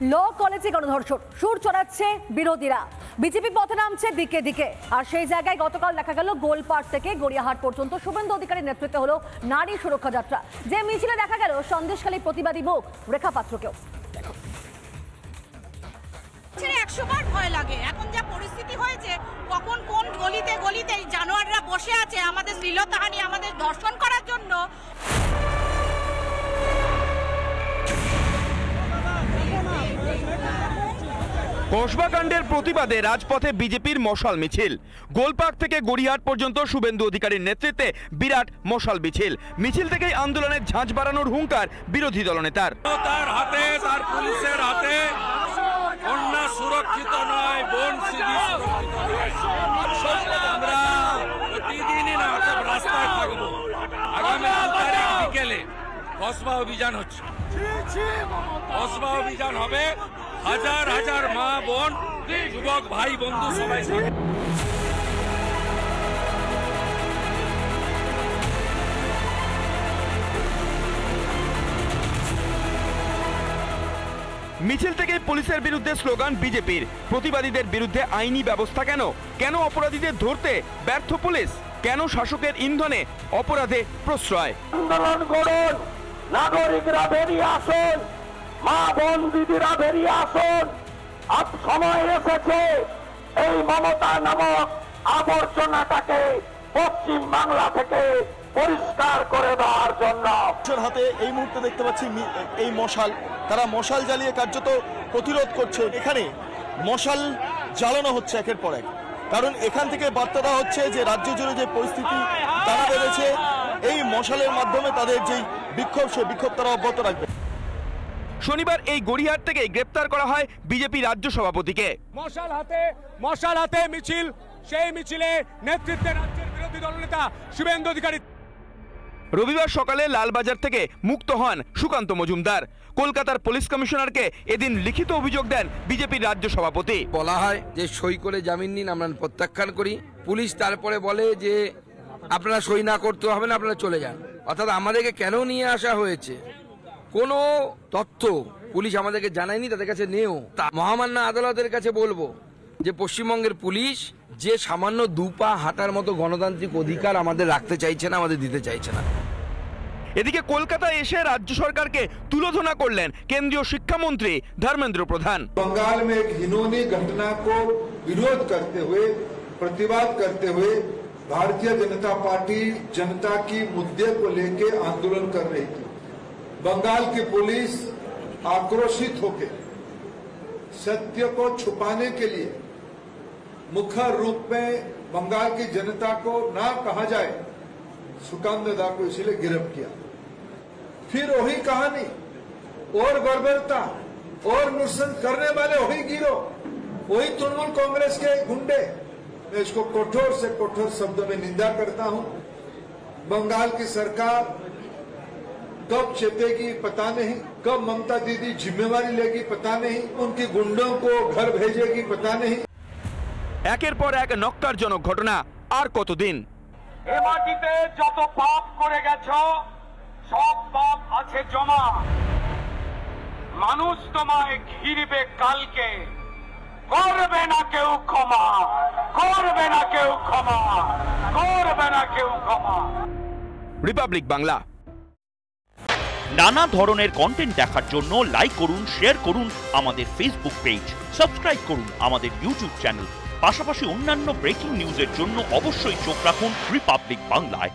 ল কলেজে গণধর্ষণ সুর চড়াচ্ছে বিরোধীরা, বিজেপি পথে নামছে দিকে দিকে। আর সেই জায়গায় গতকাল দেখা গেল গোলপাড় থেকে গড়িয়াহাট পর্যন্ত শুভেন্দু অধিকারীর নেতৃত্বে হলো নারী সুরক্ষা যাত্রা, যে মিছিলে দেখা গেল সন্দেশখালী প্রতিবাদী মুখ রেখা পাত্রকেও। 100 বার ভয় লাগে। এখন যা পরিস্থিতি হয়েছে, কখন কোন গলিতে গলিতে জানোয়াররা বসে আছে আমাদের শ্লীলতাহানি, আমাদের দর্শন করার জন্য। কসবাকাণ্ডের প্রতিবাদে রাজপথে বিজেপির মশাল মিছিল। গোলপার্ক থেকে গড়িয়াহাট পর্যন্ত শুভেন্দু অধিকারীর নেতৃত্বে বিরাট মশাল মিছিল। মিছিল থেকেই আন্দোলনের ঝাঁঝ বাড়ানোর হুঙ্কার বিরোধী দলনেতার। তার হাতে, তার পুলিশের হাতে কন্যা সুরক্ষিত নয়, বোন সিধি সুরক্ষিত। আমরা প্রতিদিনই না রাস্তায় থাকবো। আগামী 2 তারিখ বিকেলে কসবা অভিযান হচ্ছে। কসবা অভিযান হবে, হাজার হাজার মা বোন যুবক ভাই বন্ধু সবাই থাকবে। মিছিল থেকে পুলিশের বিরুদ্ধে স্লোগান বিজেপির। প্রতিবাদীদের বিরুদ্ধে আইনি ব্যবস্থা কেন? কেন অপরাধীদের ধরতে ব্যর্থ পুলিশ? কেন শাসকের ইন্ধনে অপরাধে প্রশ্রয়? আন্দোলন করুন, নাগরিকরা বেরিয়ে আসুন, মা বোন দিদিরা বেরিয়ে আসুন। আজ সময় এসেছে এই মমতা নামক আবর্জনাটাকে পশ্চিম বাংলা থেকে পরিষ্কার করে দেওয়ার জন্য। হাতে এই মুহূর্তে দেখতে পাচ্ছি এই মশাল, তারা মশাল জ্বালিয়ে কার্যত প্রতিরোধ করছে। এখানে মশাল জ্বালানো হচ্ছে একের পর এক, কারণ এখান থেকে বার্তা দেওয়া হচ্ছে যে রাজ্য জুড়ে যে পরিস্থিতি তারা বেড়েছে, এই মশালের মাধ্যমে তাদের যেই বিক্ষোভ, সেই বিক্ষোভ তারা অব্যাহত রাখবে। শনিবার এই গড়িয়াহাট থেকে গ্রেপ্তার করা হয় বিজেপি রাজ্য সভাপতিকে। মশাল হাতে মিছিল, সেই মিছিলে নেতৃত্বে রাজ্যের বিরোধী দলনেতা শুভেন্দু অধিকারী। রবিবার সকালে লালবাজার থেকে মুক্ত হন সুকান্ত মজুমদার। কলকাতার পুলিশ কমিশনারকে এদিন লিখিত অভিযোগ দেন বিজেপির রাজ্য সভাপতি। বলা হয় যে সই করে জামিন নিন, আমরা প্রত্যাখ্যান করি। পুলিশ তারপরে বলে যে আপনারা সই না করতে হবে না, আপনারা চলে যান। অর্থাৎ আমাদেরকে কেন নিয়ে আসা হয়েছে কোনো তথ্য পুলিশ আমাদেরকে জানায়নি, তাদের কাছে নেও। মহামান্য আদালতের কাছে বলবো যে পশ্চিমবঙ্গের পুলিশ যে সামান্য 2 পা হাঁটার মতো গণতান্ত্রিক অধিকার আমাদের রাখতে চাইছে না, আমাদের দিতে চাইছে না। এদিকে কলকাতায় এসে রাজ্য সরকারকে তুলোধনা করলেন কেন্দ্রীয় শিক্ষামন্ত্রী ধর্মেন্দ্র প্রধান। बंगाल में एक घिनौनी घटना को विरोध करते हुए, प्रतिवाद करते हुए भारतीय जनता पार्टी जनता की मुद्दे को लेकर आंदोलन कर रही थी। बंगाल की पुलिस आक्रोशित होकर सत्य को छुपाने के लिए मुखर रूप में बंगाल की जनता को ना कहा जाए, सुकांत दा को इसलिए गिरफ्त किया। फिर वही कहानी और बर्बरता और नुकसान करने वाले वही गिरो, वही तृणमूल कांग्रेस के गुंडे। मैं इसको कठोर से कठोर शब्दों में निंदा करता हूं। बंगाल की सरकार कब चेतेगी पता नहीं, कब ममता दीदी जिम्मेवारी लेगी पता नहीं, उनकी गुंडों को घर भेजेगी पता नहीं। একের পর এক নক্কারজনক ঘটনা আর কতদিন? এ মাটিতে যত পাপ করে গেছো সব পাপ আছে জমা। মানুষ তোমায় ঘিরবে কালকে, করবে না কেউ ক্ষমা, করবে না কেউ ক্ষমা, করবে না কেউ ক্ষমা। রিপাবলিক বাংলা। নানা ধরনের কন্টেন্ট দেখার জন্য লাইক করুন, শেয়ার করুন আমাদের ফেসবুক পেজ, সাবস্ক্রাইব করুন আমাদের ইউটিউব চ্যানেল। পাশাপাশি অন্যান্য ব্রেকিং নিউজের জন্য অবশ্যই চোখ রাখুন রিপাবলিক বাংলায়।